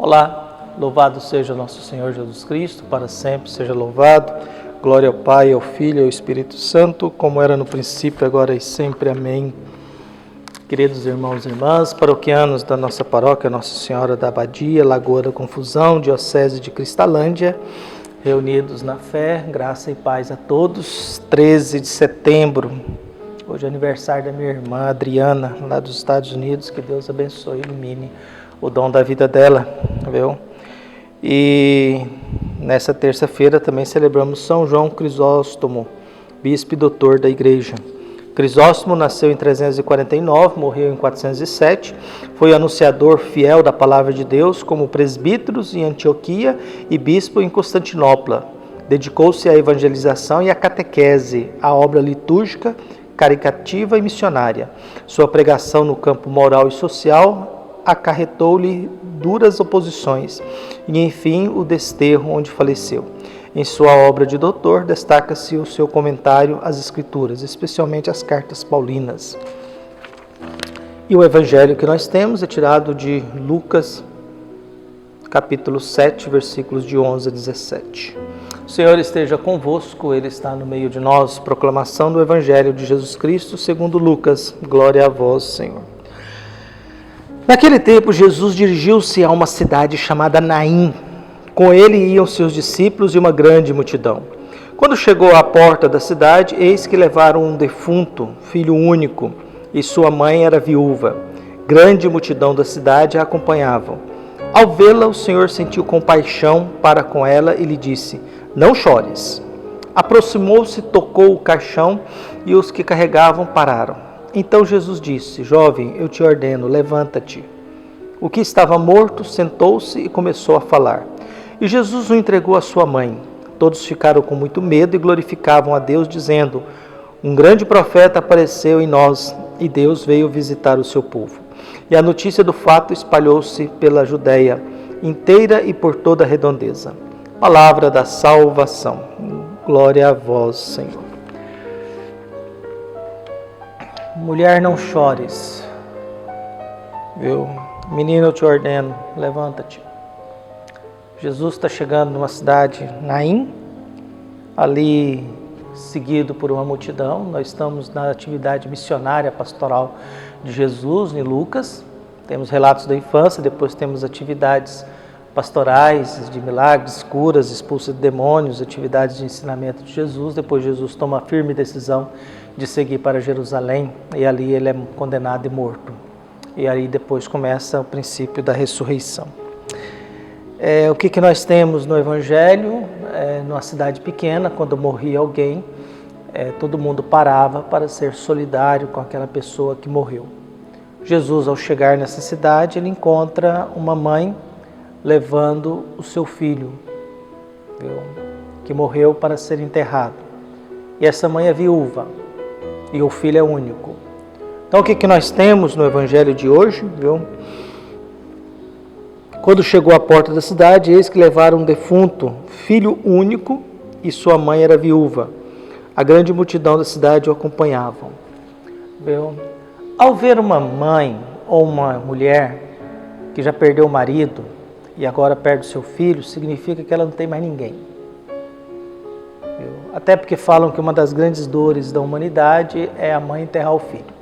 Olá, louvado seja nosso Senhor Jesus Cristo, para sempre seja louvado. Glória ao Pai, ao Filho e ao Espírito Santo, como era no princípio, agora e sempre. Amém. Queridos irmãos e irmãs, paroquianos da nossa paróquia Nossa Senhora da Abadia, Lagoa da Confusão, Diocese de Cristalândia, reunidos na fé, graça e paz a todos. 13 de setembro, hoje é aniversário da minha irmã Adriana, lá dos Estados Unidos. Que Deus abençoe e ilumine o dom da vida dela, viu? E nessa terça-feira também celebramos São João Crisóstomo, bispo e doutor da igreja. Crisóstomo nasceu em 349, morreu em 407, foi anunciador fiel da palavra de Deus como presbítero em Antioquia e bispo em Constantinopla. Dedicou-se à evangelização e à catequese, à obra litúrgica, caricativa e missionária. Sua pregação no campo moral e social acarretou-lhe duras oposições e, enfim, o desterro, onde faleceu. Em sua obra de doutor, destaca-se o seu comentário às Escrituras, especialmente as cartas paulinas. E o evangelho que nós temos é tirado de Lucas, capítulo 7, versículos de 11 a 17. O Senhor esteja convosco, Ele está no meio de nós. Proclamação do evangelho de Jesus Cristo, segundo Lucas. Glória a vós, Senhor. Naquele tempo, Jesus dirigiu-se a uma cidade chamada Naim. Com ele iam seus discípulos e uma grande multidão. Quando chegou à porta da cidade, eis que levaram um defunto, filho único, e sua mãe era viúva. Grande multidão da cidade a acompanhavam. Ao vê-la, o Senhor sentiu compaixão para com ela e lhe disse: não chores. Aproximou-se, tocou o caixão e os que carregavam pararam. Então Jesus disse: jovem, eu te ordeno, levanta-te. O que estava morto sentou-se e começou a falar. E Jesus o entregou à sua mãe. Todos ficaram com muito medo e glorificavam a Deus, dizendo: um grande profeta apareceu em nós e Deus veio visitar o seu povo. E a notícia do fato espalhou-se pela Judeia inteira e por toda a redondeza. Palavra da salvação. Glória a vós, Senhor. Mulher, não chores. Viu? Menino, eu te ordeno, levanta-te. Jesus está chegando numa cidade, Naim, ali seguido por uma multidão. Nós estamos na atividade missionária pastoral de Jesus, em Lucas. Temos relatos da infância, depois temos atividades pastorais, de milagres, curas, expulsa de demônios, atividades de ensinamento de Jesus. Depois Jesus toma a firme decisão de seguir para Jerusalém e ali ele é condenado e morto. E aí depois começa o princípio da ressurreição. O que nós temos no Evangelho? Numa cidade pequena, quando morria alguém, todo mundo parava para ser solidário com aquela pessoa que morreu. Jesus, ao chegar nessa cidade, ele encontra uma mãe levando o seu filho, viu, que morreu para ser enterrado. E essa mãe é viúva e o filho é único. Então o que nós temos no Evangelho de hoje? Viu? Quando chegou à porta da cidade, eis que levaram um defunto, filho único, e sua mãe era viúva. A grande multidão da cidade o acompanhavam. Viu? Ao ver uma mãe ou uma mulher que já perdeu o marido e agora perde o seu filho, significa que ela não tem mais ninguém. Viu? Até porque falam que uma das grandes dores da humanidade é a mãe enterrar o filho.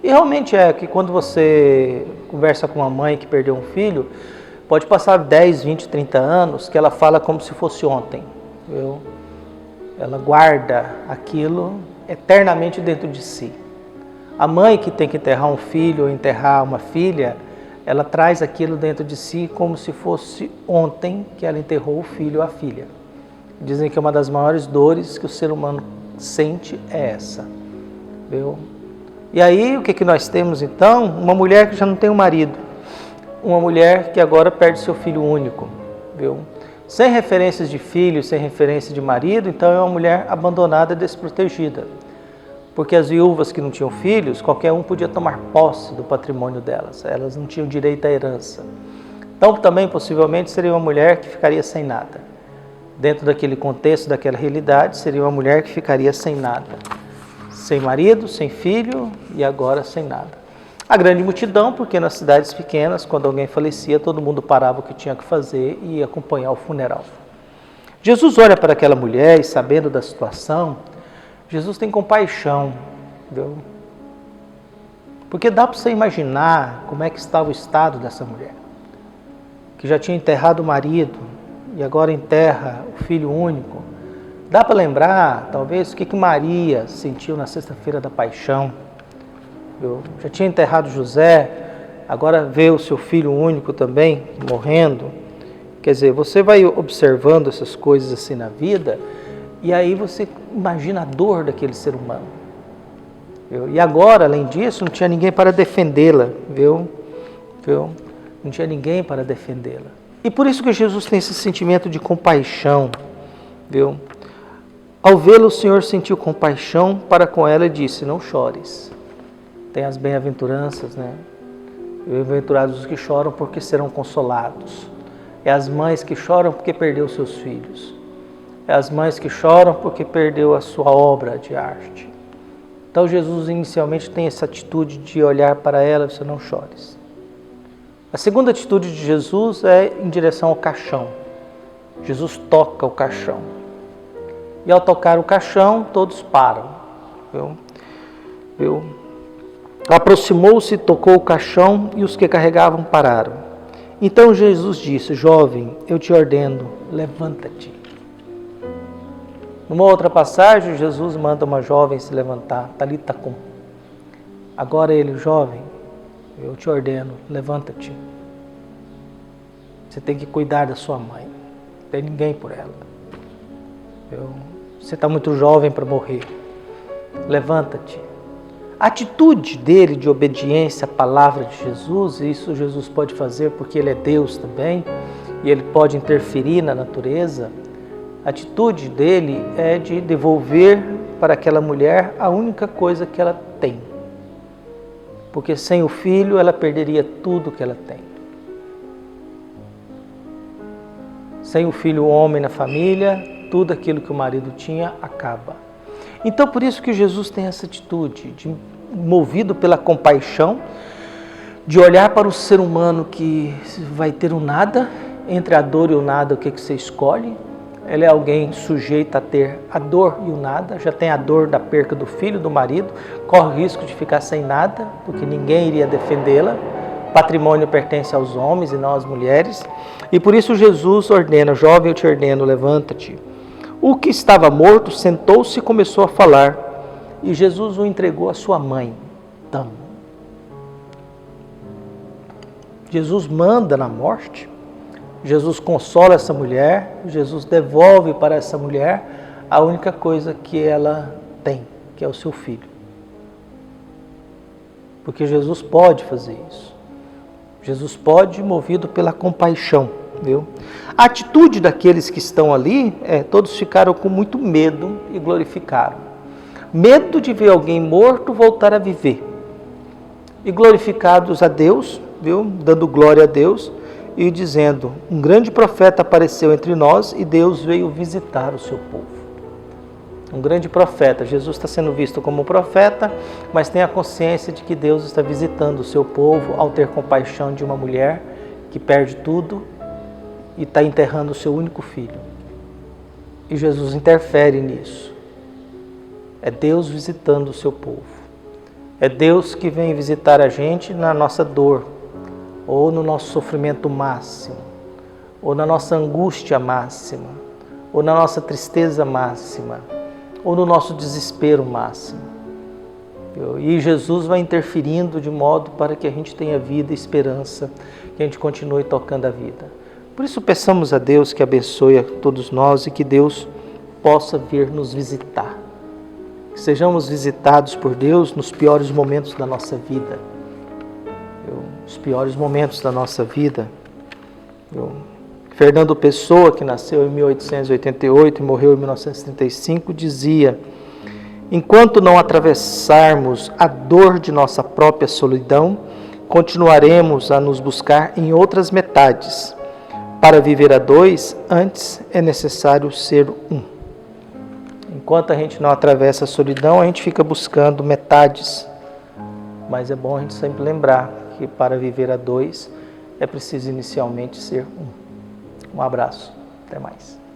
E realmente é que quando você conversa com uma mãe que perdeu um filho, pode passar 10, 20, 30 anos que ela fala como se fosse ontem. Viu? Ela guarda aquilo eternamente dentro de si. A mãe que tem que enterrar um filho ou enterrar uma filha, ela traz aquilo dentro de si como se fosse ontem que ela enterrou o filho ou a filha. Dizem que uma das maiores dores que o ser humano sente é essa. Viu? E aí o que nós temos então? Uma mulher que já não tem um marido. Uma mulher que agora perde seu filho único, viu? Sem referências de filho, sem referência de marido, então é uma mulher abandonada, desprotegida. Porque as viúvas que não tinham filhos, qualquer um podia tomar posse do patrimônio delas, elas não tinham direito à herança. Então também possivelmente seria uma mulher que ficaria sem nada. Dentro daquele contexto, daquela realidade, seria uma mulher que ficaria sem nada. Sem marido, sem filho e agora sem nada. A grande multidão, porque nas cidades pequenas, quando alguém falecia, todo mundo parava o que tinha que fazer e ia acompanhar o funeral. Jesus olha para aquela mulher e, sabendo da situação, Jesus tem compaixão, viu? Porque dá para você imaginar como é que estava o estado dessa mulher, que já tinha enterrado o marido e agora enterra o filho único. Dá para lembrar, talvez, o que Maria sentiu na sexta-feira da paixão. Eu já tinha enterrado José, agora vê o seu filho único também morrendo. Quer dizer, você vai observando essas coisas assim na vida e aí você imagina a dor daquele ser humano. E agora, além disso, não tinha ninguém para defendê-la, viu? Não tinha ninguém para defendê-la. E por isso que Jesus tem esse sentimento de compaixão, viu? Ao vê-la, o Senhor sentiu compaixão para com ela e disse: não chores. Tem as bem-aventuranças, né? Bem-aventurados os que choram porque serão consolados. É as mães que choram porque perdeu seus filhos. É as mães que choram porque perdeu a sua obra de arte. Então Jesus inicialmente tem essa atitude de olhar para ela e dizer: não chores. A segunda atitude de Jesus é em direção ao caixão. Jesus toca o caixão. E ao tocar o caixão, todos param. Aproximou-se, tocou o caixão e os que carregavam pararam. Então Jesus disse: jovem, eu te ordeno, levanta-te. Numa outra passagem, Jesus manda uma jovem se levantar, Talita cum. Agora ele: jovem, eu te ordeno, levanta-te. Você tem que cuidar da sua mãe. Não tem ninguém por ela. Você está muito jovem para morrer. Levanta-te. A atitude dele de obediência à palavra de Jesus, isso Jesus pode fazer porque ele é Deus também, e ele pode interferir na natureza. A atitude dele é de devolver para aquela mulher a única coisa que ela tem. Porque sem o filho ela perderia tudo que ela tem. Sem o filho homem na família, tudo aquilo que o marido tinha acaba. Então por isso que Jesus tem essa atitude, movido pela compaixão, de olhar para o ser humano que vai ter o nada, entre a dor e o nada, o que você escolhe? Ele é alguém sujeito a ter a dor e o nada, já tem a dor da perca do filho, do marido, corre o risco de ficar sem nada, porque ninguém iria defendê-la. Patrimônio pertence aos homens e não às mulheres. E por isso Jesus ordena: jovem, eu te ordeno, levanta-te. O que estava morto sentou-se e começou a falar, e Jesus o entregou à sua mãe. Então, Jesus manda na morte, Jesus consola essa mulher, Jesus devolve para essa mulher a única coisa que ela tem, que é o seu filho. Porque Jesus pode fazer isso. Jesus pode, movido pela compaixão. Viu? A atitude daqueles que estão ali, todos ficaram com muito medo e glorificaram. Medo de ver alguém morto voltar a viver. E glorificados a Deus, viu? Dando glória a Deus e dizendo: um grande profeta apareceu entre nós e Deus veio visitar o seu povo. Um grande profeta. Jesus está sendo visto como profeta, mas tem a consciência de que Deus está visitando o seu povo ao ter compaixão de uma mulher que perde tudo e está enterrando o seu único filho. E Jesus interfere nisso. É Deus visitando o seu povo. É Deus que vem visitar a gente na nossa dor, ou no nosso sofrimento máximo, ou na nossa angústia máxima, ou na nossa tristeza máxima, ou no nosso desespero máximo. E Jesus vai interferindo de modo para que a gente tenha vida e esperança, que a gente continue tocando a vida. Por isso peçamos a Deus que abençoe a todos nós e que Deus possa vir nos visitar. Que sejamos visitados por Deus nos piores momentos da nossa vida. Os piores momentos da nossa vida. Fernando Pessoa, que nasceu em 1888 e morreu em 1935, dizia: enquanto não atravessarmos a dor de nossa própria solidão, continuaremos a nos buscar em outras metades. Para viver a dois, antes é necessário ser um. Enquanto a gente não atravessa a solidão, a gente fica buscando metades. mas é bom a gente sempre lembrar que para viver a dois é preciso inicialmente ser um. Um abraço, até mais.